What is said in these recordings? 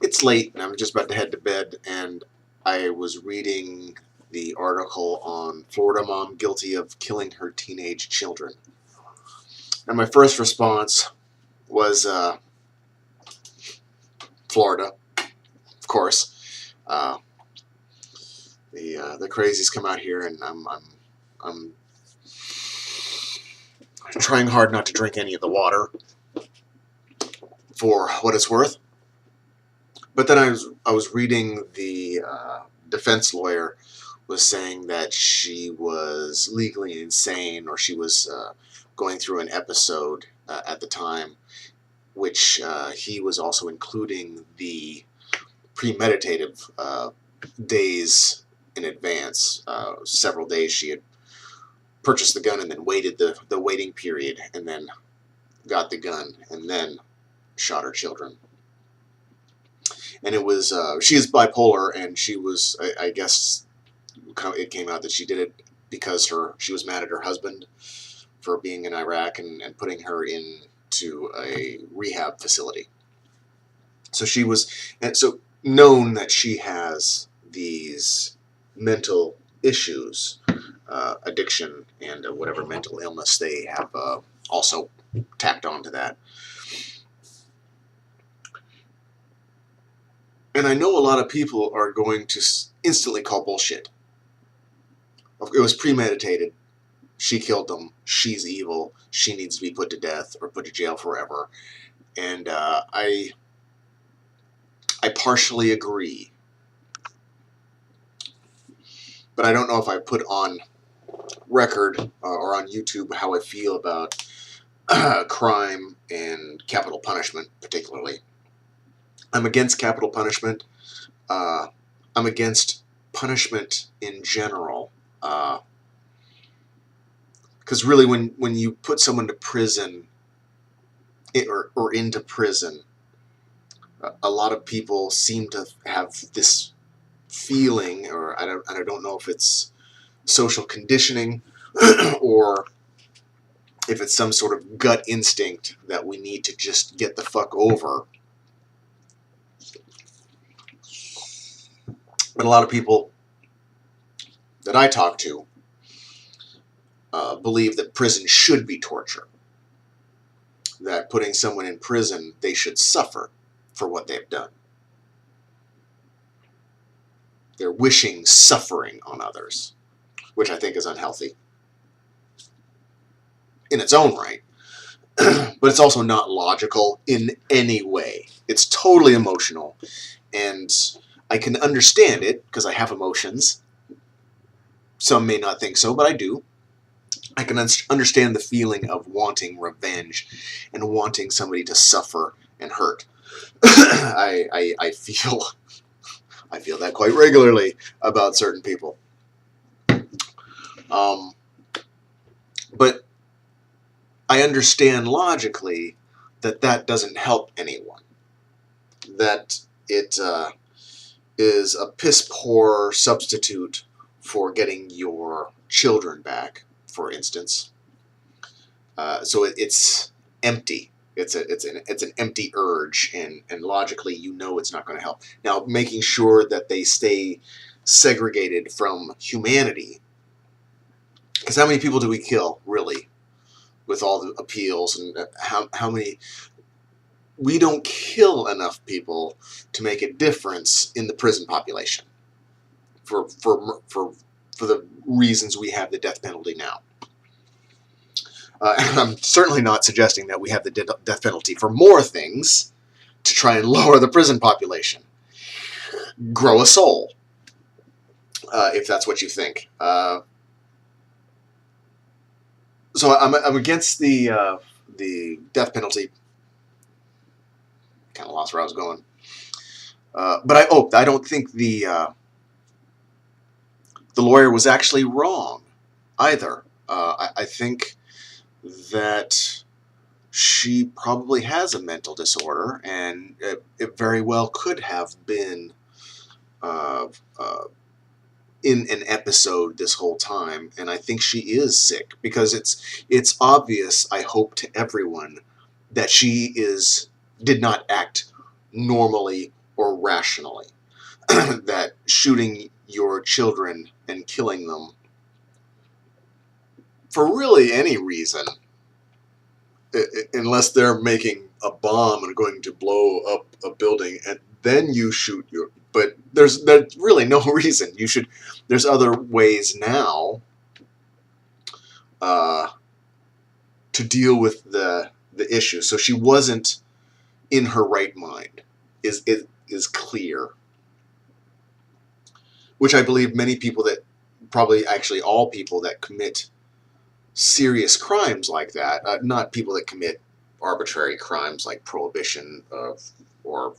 It's late and I'm just about to head to bed, and I was reading the article on Florida mom guilty of killing her teenage children. And my first response was Florida, of course. The crazies come out here, and I'm trying hard not to drink any of the water for what it's worth. But then I was reading the defense lawyer was saying that she was legally insane, or she was going through an episode at the time, which he was also including the premeditative days in advance. Several days she had purchased the gun and then waited the waiting period, and then got the gun and then shot her children. And it was she is bipolar, and she was I guess it came out that she did it because she was mad at her husband for being in Iraq and putting her into a rehab facility. So she was, and so known that she has these mental issues, addiction, and whatever mental illness they have also tacked onto that. And I know a lot of people are going to instantly call bullshit. It was premeditated. She killed them. She's evil. She needs to be put to death or put to jail forever. And I partially agree. But I don't know if I put on record or on YouTube how I feel about crime and capital punishment, particularly. I'm against capital punishment. I'm against punishment in general. Because really, when you put someone to prison or into prison, a lot of people seem to have this feeling, or I don't know if it's social conditioning or if it's some sort of gut instinct that we need to just get the fuck over. But a lot of people that I talk to believe that prison should be torture. That putting someone in prison, they should suffer for what they've done. They're wishing suffering on others, which I think is unhealthy in its own right. But it's also not logical in any way. It's totally emotional, and I can understand it because I have emotions. Some may not think so, but I do. I can understand the feeling of wanting revenge and wanting somebody to suffer and hurt. I feel that quite regularly about certain people. But I understand logically that that doesn't help anyone. That it is a piss poor substitute for getting your children back, for instance. So it's empty. It's an empty urge, and logically you know it's not going to help. Now, making sure that they stay segregated from humanity, because how many people do we kill, really, with all the appeals, and how many? We don't kill enough people to make a difference in the prison population for the reasons we have the death penalty now. And I'm certainly not suggesting that we have the death penalty for more things to try and lower the prison population. Grow a soul, if that's what you think. So I'm against the death penalty. Kind of lost where I was going. But I don't think the lawyer was actually wrong either. I think that she probably has a mental disorder, and it very well could have been in an episode this whole time, and I think she is sick, because it's obvious, I hope, to everyone that she did not act normally or rationally. That shooting your children and killing them for really any reason, unless they're making a bomb and going to blow up a building, and then you shoot your. But there's really no reason you should. There's other ways now to deal with the issue. So she wasn't in her right mind. Is clear. Which I believe many people that, probably actually all people that commit serious crimes like that, not people that commit arbitrary crimes like prohibition or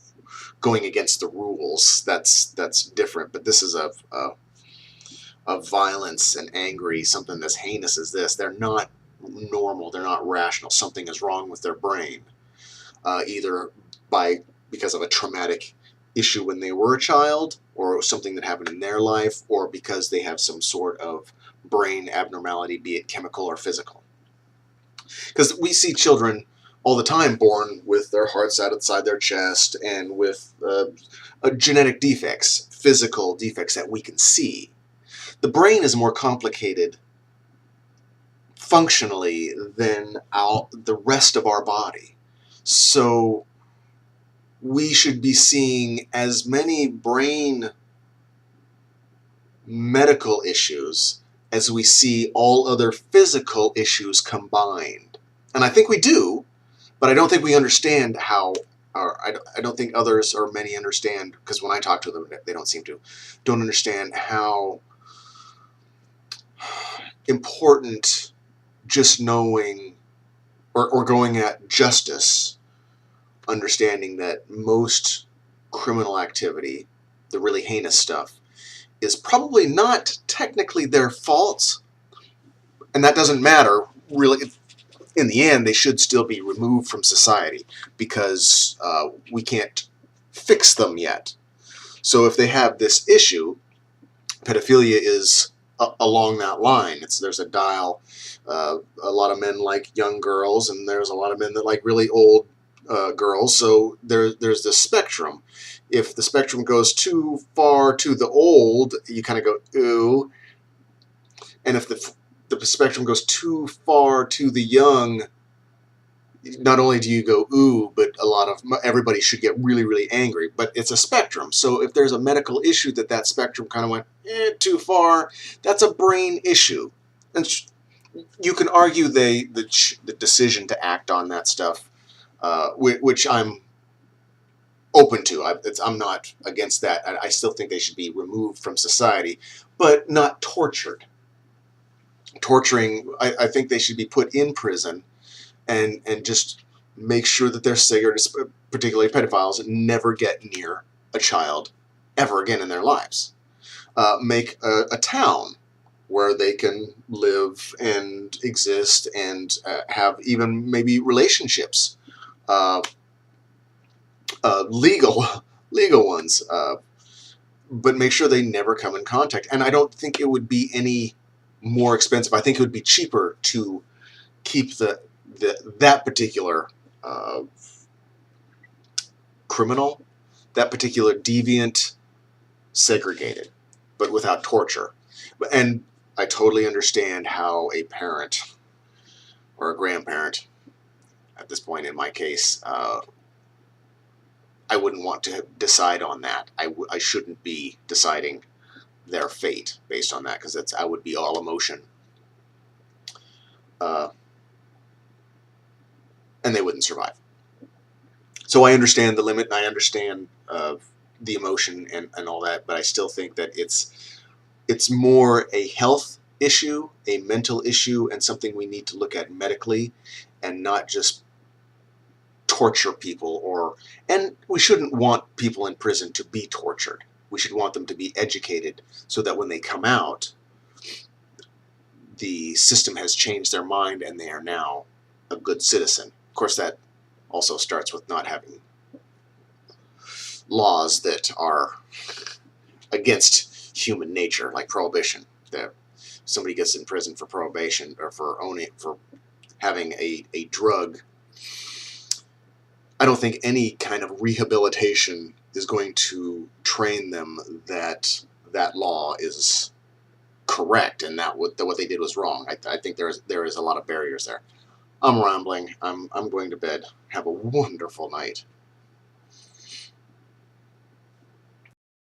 going against the rules. That's different. But this is of violence and angry, something as heinous as this. They're not normal. They're not rational. Something is wrong with their brain, either because of a traumatic issue when they were a child, or something that happened in their life, or because they have some sort of brain abnormality, be it chemical or physical. Because we see children all the time born with their hearts outside their chest and with genetic defects, physical defects that we can see. The brain is more complicated functionally than the rest of our body. So we should be seeing as many brain medical issues as we see all other physical issues combined. And I think we do, but I don't think we understand how, or I don't think others or many understand, because when I talk to them, they don't understand how important just knowing or going at justice, understanding that most criminal activity, the really heinous stuff, is probably not technically their fault, and that doesn't matter really. In the end, they should still be removed from society because we can't fix them yet. So if they have this issue, pedophilia is along that line. There's a dial. A lot of men like young girls, and there's a lot of men that like really old girls. So there's this spectrum. If the spectrum goes too far to the old, you kind of go, ooh. And if the spectrum goes too far to the young, not only do you go, ooh, but everybody should get really, really angry. But it's a spectrum. So if there's a medical issue that spectrum kind of went too far, that's a brain issue. And you can argue the decision to act on that stuff, which I'm open to. I'm not against that. I still think they should be removed from society, but not tortured. Torturing, I think they should be put in prison and just make sure that they're safe, particularly pedophiles, never get near a child ever again in their lives. Make a town where they can live and exist and have even maybe relationships. Legal ones, but make sure they never come in contact. And I don't think it would be any more expensive. I think it would be cheaper to keep that particular criminal, that particular deviant, segregated, but without torture. And I totally understand how a parent or a grandparent, at this point in my case, I wouldn't want to decide on that. I shouldn't be deciding their fate based on that, because I would be all emotion. And they wouldn't survive. So I understand the limit, and I understand the emotion and all that, but I still think that it's more a health issue, a mental issue, and something we need to look at medically, and not just torture people. And we shouldn't want people in prison to be tortured. We should want them to be educated so that when they come out, the system has changed their mind and they are now a good citizen. Of course, that also starts with not having laws that are against human nature, like prohibition. That somebody gets in prison for prohibition or for having a drug I don't think any kind of rehabilitation is going to train them that that law is correct and that what they did was wrong. I think there is a lot of barriers there. I'm rambling. I'm going to bed. Have a wonderful night.